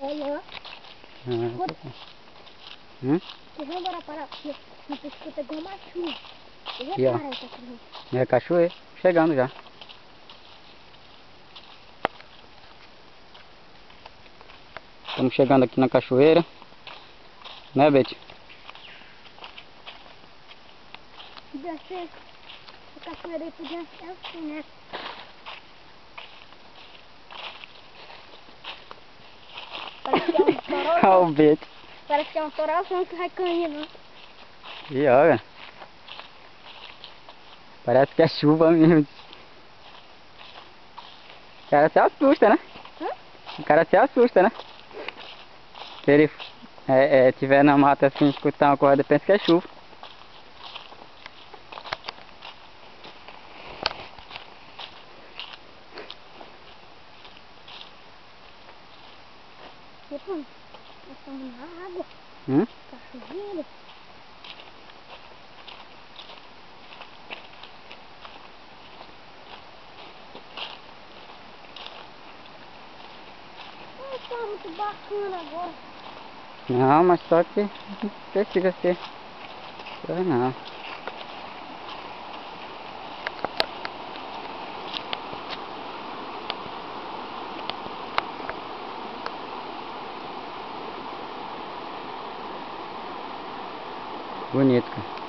Olha. Tá bom. Vocês vão embora para aqui. Não se escuta igual uma chuva. E ó. É cachoeira. Chegando já. Estamos chegando aqui na cachoeira. Né, Betty? Podia ser. A cachoeira aí podia ser assim, né? Parece que é um Olha toró. o Betty. Parece que é um torozão que vai caindo. E olha. Parece que é chuva mesmo. O cara se assusta, né? O cara se assusta, né? Se ele tiver na mata assim, escutar uma corda, pensa que é chuva. Tipo, nós estamos na água. Tá chovendo. Tá muito bacana agora. Não, mas só que não precisa ser. Não. Bonito, cara.